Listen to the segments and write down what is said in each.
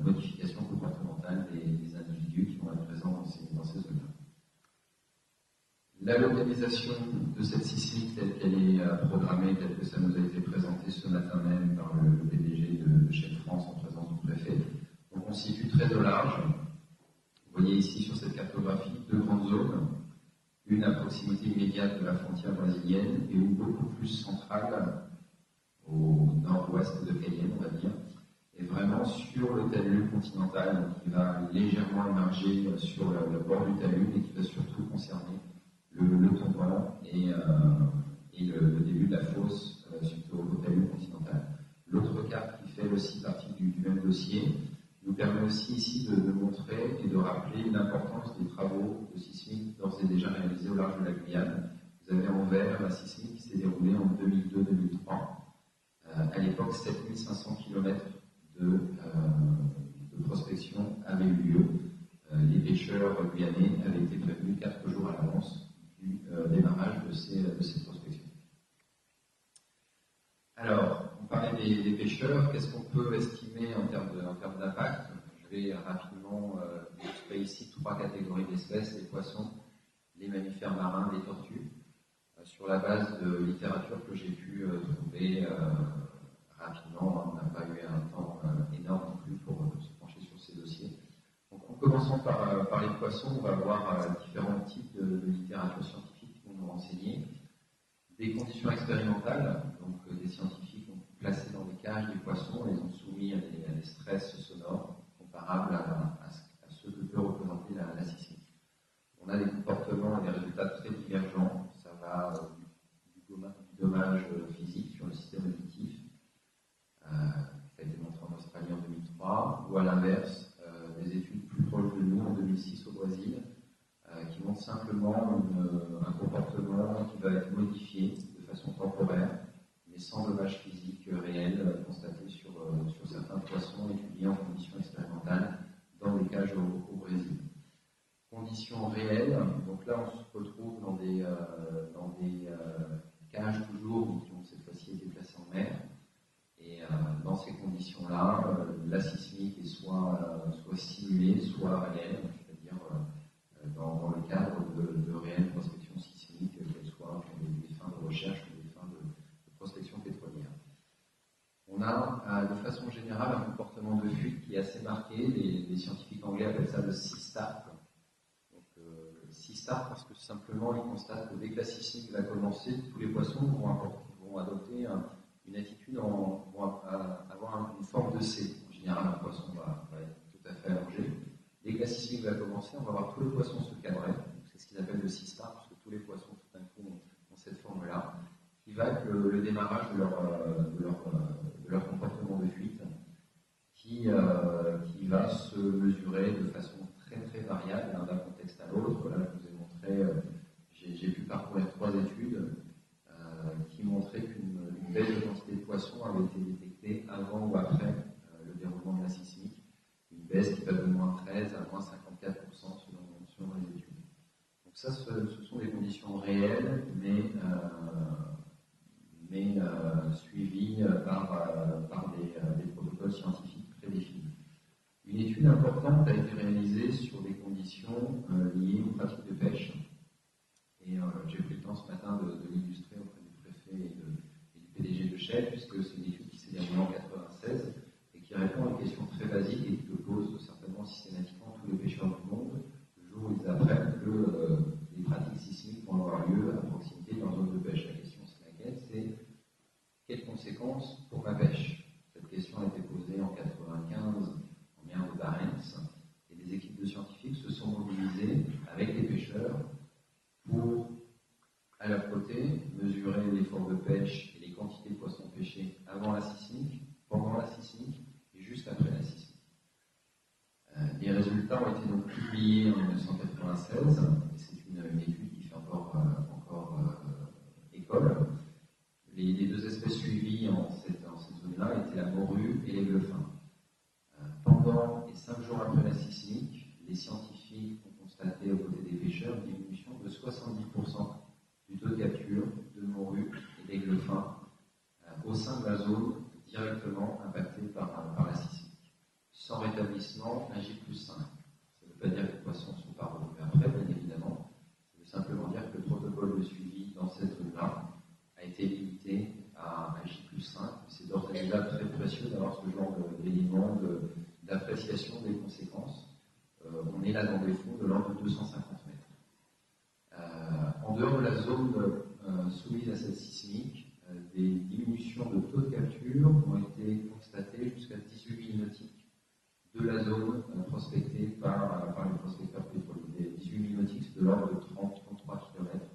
modification comportementale des individus qui vont être présents dans ces zones-là. La localisation de cette sismique telle qu'elle est programmée, telle que ça nous a été présenté ce matin même par le PDG de Chef France en présence du préfet. Donc on se situe très au large. Vous voyez ici sur cette cartographie deux grandes zones, une à proximité immédiate de la frontière brésilienne et une beaucoup plus centrale au nord-ouest de Cayenne, on va dire, et vraiment sur le talus continental, donc qui va légèrement émerger sur le bord du talus et qui va surtout concerner le tombant et le début de la fosse surtout au talus continental. L'autre carte qui fait aussi partie du même dossier nous permet aussi ici de montrer et de rappeler l'importance des travaux de sismique d'ores et déjà réalisés au large de la Guyane. Vous avez en vert la sismique qui s'est déroulée en 2002-2003. À l'époque, 7500 km de prospection avaient eu lieu. Les pêcheurs guyanais avaient été prévenus 4 jours à l'avance du démarrage de ces prospections. Alors, on parlait des pêcheurs. Qu'est-ce qu'on peut estimer en termes d'impact? Je vais rapidement illustrer ici 3 catégories d'espèces: les poissons, les mammifères marins, les tortues, sur la base de littérature que j'ai pu trouver rapidement. On n'a pas eu un temps énorme non plus pour se pencher sur ces dossiers. Donc, en commençant par les poissons, on va voir différents types de littérature scientifique qui vont nous renseigner. Des conditions expérimentales, donc des scientifiques ont placé dans des cages des poissons, les ont soumis à des stress sonores comparables à ceux que peut représenter la sismique. On a des comportements et des résultats très divergents. Ça va du dommage physique sur le système auditif, ça a été montré en Australie en 2003, ou à l'inverse, des études plus proches de nous en 2006 au Brésil, qui montrent simplement un comportement qui va être modifié de façon temporaire, mais sans dommage physique réel constaté sur certains poissons étudiés en conditions expérimentales dans des cages au Brésil. Conditions réelles, donc là on se retrouve dans des cages toujours qui ont cette fois-ci été placées en mer. Et dans ces conditions-là, la sismique est soit simulée, soit réelle, c'est-à-dire dans le cadre de réelles prospections sismiques, qu'elles soient pour des fins de recherche ou des fins de prospection pétrolière. On a de façon générale un comportement de fuite qui est assez marqué. Les scientifiques anglais appellent ça le sea start. Donc sea start parce que simplement ils constatent que dès que la sismique va commencer, tous les poissons vont adopter une attitude, vont avoir une forme de C. En général, un poisson va être tout à fait allongé. Dès que la sismique va commencer, on va voir tous les poissons se cadrer. C'est ce qu'ils appellent le sea start, parce que tous les poissons, tout d'un coup, ont cette forme-là, qui va être le démarrage de leur comportement de fuite, qui va se mesurer de façon très très variable d'un contexte à l'autre. Là, je vous ai montré, j'ai pu parcourir 3 études qui montraient qu'une baisse de quantité de poissons avait été détectée avant ou après le déroulement de la sismique. Une baisse qui va de moins 13 à moins 54% selon les études. Donc ça, ce sont des conditions réelles, mais suivies par des protocoles scientifiques prédéfinis. Une étude importante a été réalisée sur des conditions liées aux pratiques de pêche. Et j'ai pris le temps ce matin de l'illustrer auprès du préfet et du PDG de Shell, puisque c'est une étude qui s'est déroulée en 1996 et qui répond à une question très basique et qui le pose certainement systématiquement tous les pêcheurs du monde le jour où ils apprennent que les pratiques sismiques vont avoir lieu à proximité de leur zone de pêche. La question c'est laquelle? C'est quelles conséquences pour ma pêche? Cette question a été posée en 1995 en mer de Barents et des équipes de scientifiques se sont mobilisées avec les pêcheurs pour, à leur côté, mesurer l'effort de pêche et les quantités de poissons pêchés avant la sismique, pendant la sismique et juste après la sismique. Les résultats ont été donc publiés en 1996, et c'est une étude qui fait encore école. Les 2 espèces suivies en cette zone-là étaient la morue et l'aigle fin. Pendant et 5 jours après la sismique, les scientifiques ont constaté aux côtés des pêcheurs une diminution de 70% du taux de capture de morue et d'aigle fin au sein de la zone directement impactée par la sismique. sans rétablissement, un J+5. Ça ne veut pas dire que les poissons ne sont pas retrouvés après, bien évidemment. Ça veut simplement dire que le protocole de suivi dans cette zone-là a été limité à un J+5. C'est d'ores et déjà très précieux d'avoir ce genre d'éléments d'appréciation des conséquences. On est là dans des fonds de l'ordre de 250 mètres. En dehors de la zone soumise à cette sismique, des diminutions de taux de capture ont été constatées jusqu'à 18 milles nautiques de la zone prospectée par les prospecteurs pétroliers. Des 18 milles nautiques, c'est de l'ordre de 30-33 km.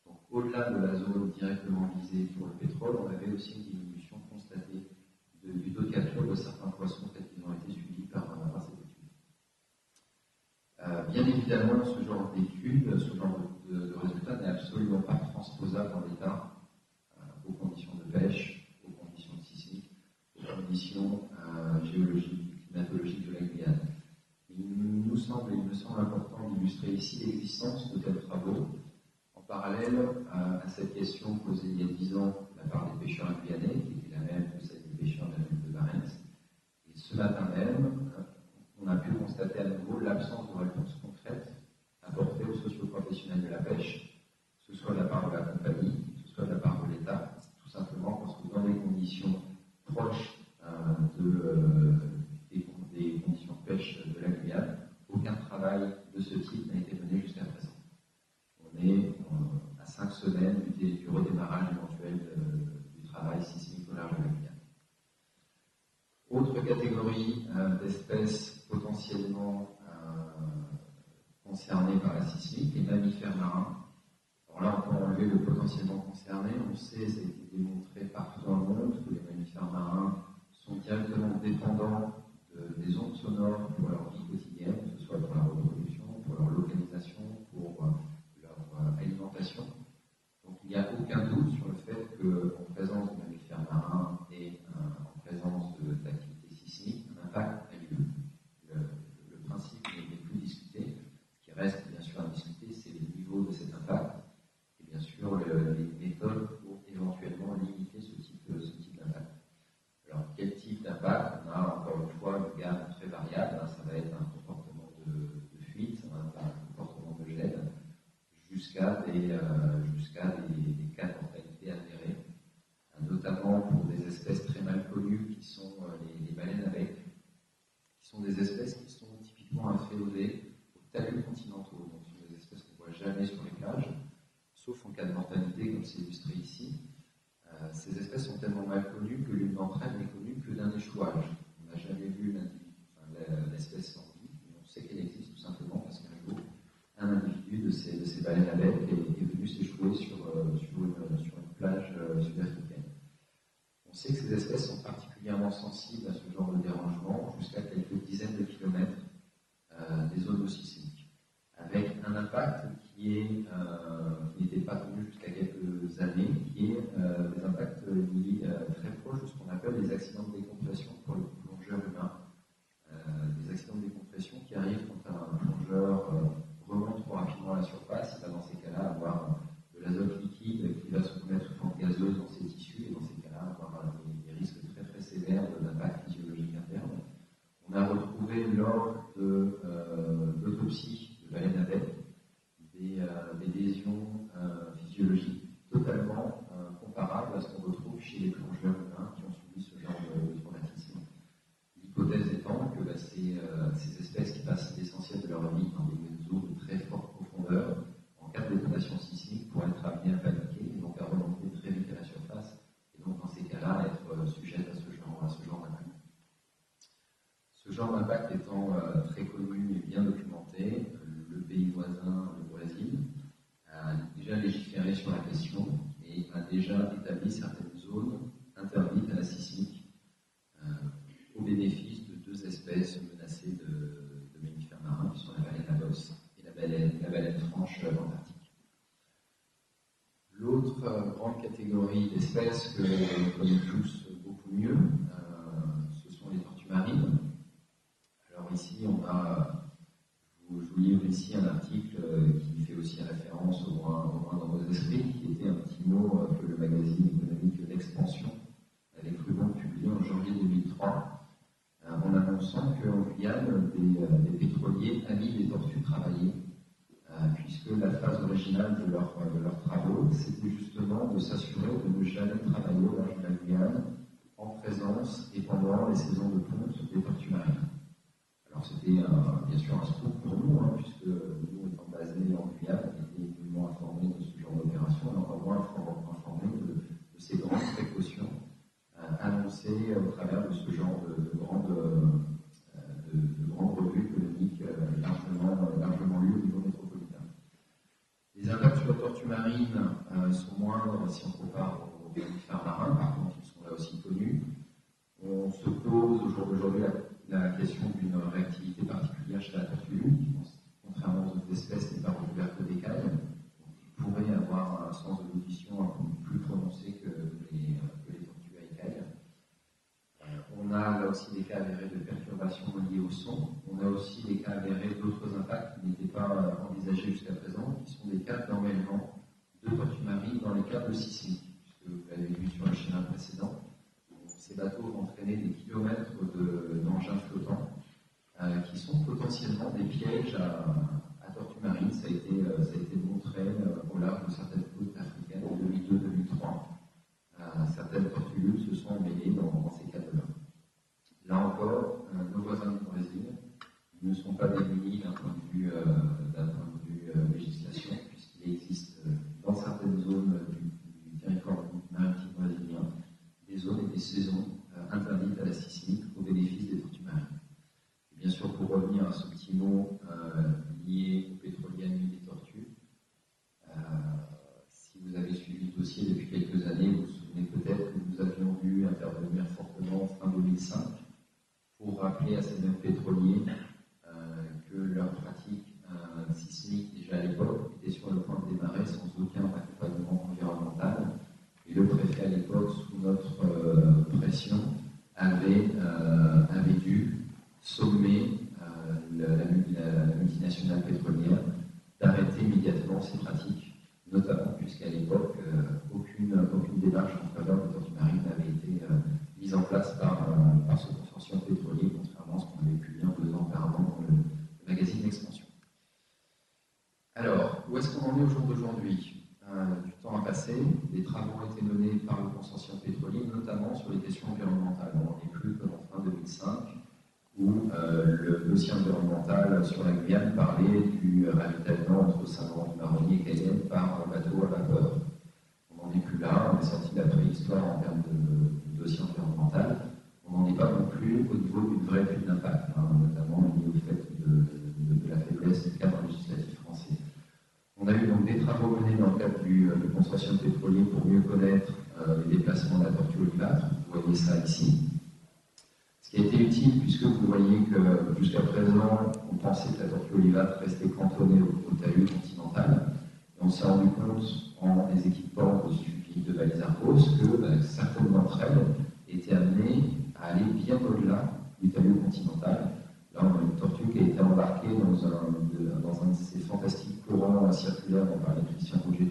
Donc, au-delà de la zone directement visée pour le pétrole, on avait aussi une diminution constatée du taux de capture de certains poissons tels qu'ils ont été suivis par cette étude. Bien évidemment, ce genre d'étude, ce genre de résultat n'est absolument pas transposable dans l'État aux conditions de pêche, aux conditions sismiques, aux conditions géologiques, climatologiques de la Guyane. Il me semble important d'illustrer ici l'existence de tels travaux en parallèle à cette question posée il y a 10 ans de la part des pêcheurs guyanais, qui était la même que celle des pêcheurs de la mer de Barents. Et ce matin même, on a pu constater à nouveau l'absence de réponse concrète apportée aux socioprofessionnels de la pêche, que ce soit de la part de la compagnie, que ce soit de la part de l'État, tout simplement parce que dans des conditions proches des conditions de pêche de la Guyane, aucun travail de ce type n'a été mené jusqu'à présent. On est à 5 semaines du redémarrage éventuel du travail sismique au large de la Guyane. Autre catégorie d'espèces potentiellement concernées par la sismique, les mammifères marins. Alors là, on peut enlever le potentiellement concerné. On sait, ça a été démontré partout dans le monde, que les mammifères marins sont directement dépendants des ondes sonores pour leur vie quotidienne, que ce soit pour la reproduction, pour leur localisation, pour leur alimentation. Donc il n'y a aucun doute sur le fait qu'en présence de mammifères marins et en présence d'activités sismiques, un impact a lieu. Le principe n'est plus discuté. Ce qui reste bien sûr à discuter, c'est le niveau de cet impact et bien sûr les méthodes pour éventuellement limiter ce type d'impact. Alors, quel type d'impact? On a encore une fois une gamme très variable. Ça va être un comportement de fuite, ça va être un comportement de gel, jusqu'à des cas de mortalité avérés, notamment pour des espèces très mal connues qui sont les baleines à bec, qui sont des espèces qui sont typiquement inféodées aux talus continentaux. Donc, ce sont des espèces qu'on ne voit jamais sur les plages, sauf en cas de mortalité, comme c'est illustré ici. Ces espèces sont tellement mal connues que l'une d'entre elles n'est connue que d'un échouage. On n'a jamais vu l'espèce en vie, mais on sait qu'elle existe tout simplement parce qu'un jour, un individu de ces baleines à bec est venu s'échouer sur une plage sud-africaine. On sait que ces espèces sont particulièrement sensibles à ce genre de dérangement jusqu'à quelques dizaines de kilomètres des zones sismiques, avec un impact qui n'était pas connu jusqu'à quelques années, qui est des impacts liés très proches de ce qu'on appelle les accidents de décompression pour les plongeurs humains. Des accidents de décompression qui arrivent quand un plongeur remonte trop rapidement à la surface, il va dans ces cas-là avoir de l'azote liquide qui va se mettre sous forme gazeuse dans ses tissus et dans ces cas-là avoir des risques très très sévères d'impact physiologique interne. On a retrouvé lors d'autopsies de baleines à bec des lésions physiologiques totalement comparables à ce qu'on retrouve chez les plongeurs humains qui ont subi ce genre de traumatisme. L'hypothèse étant que ces espèces qui passent l'essentiel de leur vie dans des zones de très forte profondeur, en cas de détonation sismique, pourraient être amenées à paniquer et donc à remonter très vite à la surface, et donc dans ces cas-là être sujettes à ce genre d'impact. Ce genre d'impact étant très connu et bien documenté, le pays voisin, le Brésil, a déjà légiféré sur la question et a déjà établi certaines zones interdites à la sismique au bénéfice de 2 espèces menacées de mammifères marins qui sont la baleine à bosse et la baleine franche antarctique. L'autre grande catégorie d'espèces que l'on connaît tous beaucoup mieux, ce sont les tortues marines. Alors ici, je vous livre ici un article qui fait aussi référence au moins dans vos esprits, qui était un petit mot que le magazine économique d'Expansion avec Rubon publié en janvier 2003, en annonçant semble qu'en Guyane, des pétroliers a mis des tortues travailler, puisque la phase originale de leurs travaux, c'était justement de s'assurer de ne jamais travailler au large de la Guyane en présence et pendant les saisons de ponte des tortues marines. Alors c'était bien sûr un scoop pour nous, puisque nous étant basés en Guyane, on était nullement informés de ce genre d'opération, et encore moins informés de ces grandes précautions annoncées au travers de ce genre de grandes revues économiques largement lues au niveau métropolitain. Les impacts sur la tortue marine sont moindres si on compare aux mammifères marins, par contre ils sont là aussi connus. On se pose au jour d'aujourd'hui la question d'une réactivité particulière chez la tortue, qui, contrairement aux autres espèces, n'est pas recouverte d'écailles, qui pourrait avoir un sens de l'audition plus prononcé que les tortues à écailles. On a là aussi des cas avérés de perturbations liées au son. On a aussi des cas avérés d'autres impacts qui n'étaient pas envisagés jusqu'à présent, qui sont des cas d'enmêlement de tortues marines dans les câbles sismiques, puisque vous l'avez vu sur le schéma précédent. Ces bateaux vont entraîner des kilomètres d'engins flottants qui sont potentiellement des pièges à tortues marines. Ça a été montré au large de certaines côtes africaines en 2002-2003. Certaines tortues se sont emmêlées dans ces câbles-là. Là encore, nos voisins du Brésil ne sont pas démunis d'un point de vue législation, puisqu'il existe dans certaines zones du territoire maritime brésilien des zones et des saisons interdites à la sismique au bénéfice des tortues marines. Et bien sûr, pour revenir à ce petit mot lié au pétrolier à nuit des tortues, si vous avez suivi le dossier depuis quelques années, vous vous souvenez peut-être que nous avions dû intervenir fortement fin 2005 pour rappeler à ces mêmes pétroliers que leur pratique sismique, déjà à l'époque, était sur le point de démarrer sans aucun accompagnement environnemental. Et le préfet à l'époque, sous notre pression, avait dû sommer la multinationale pétrolière d'arrêter immédiatement ces pratiques, notamment puisqu'à l'époque, aucune démarche en faveur des tortues marines n'avait été mise en place par ce consortium pétrolier, contrairement à ce qu'on avait pu lire 2 ans auparavant dans le magazine Expansion. Alors, où est-ce qu'on en est au jour d'aujourd'hui ? Du temps a passé, des travaux ont été menés par le consortium pétrolier, notamment sur les questions environnementales. On n'est plus qu'en fin 2005, où le dossier environnemental sur la Guyane parlait du ravitaillement entre Saint-Laurent-du-Maroni et Cayenne par bateau à vapeur. On n'en est plus là, on est sorti de la préhistoire en termes de dossier environnemental. On n'en est pas non plus au niveau d'une vraie étude d'impact, notamment lié au fait de la faiblesse du cadre législatif français. On a eu donc des travaux menés dans le cadre du consortium pétrolier pour mieux connaître les déplacements de la tortue olivâtre. Vous voyez ça ici. Ce qui a été utile, puisque vous voyez que jusqu'à présent, on pensait que la tortue olivâtre restait cantonnée au talus continental. Et on s'est rendu compte, en les équipant au suivi de balises Argos, que certaines d'entre elles étaient amenées à aller bien au-delà du talus continental. Là, on a une tortue qui a été embarquée dans un de ces fantastiques courants circulaires dont parlait Christian Rouget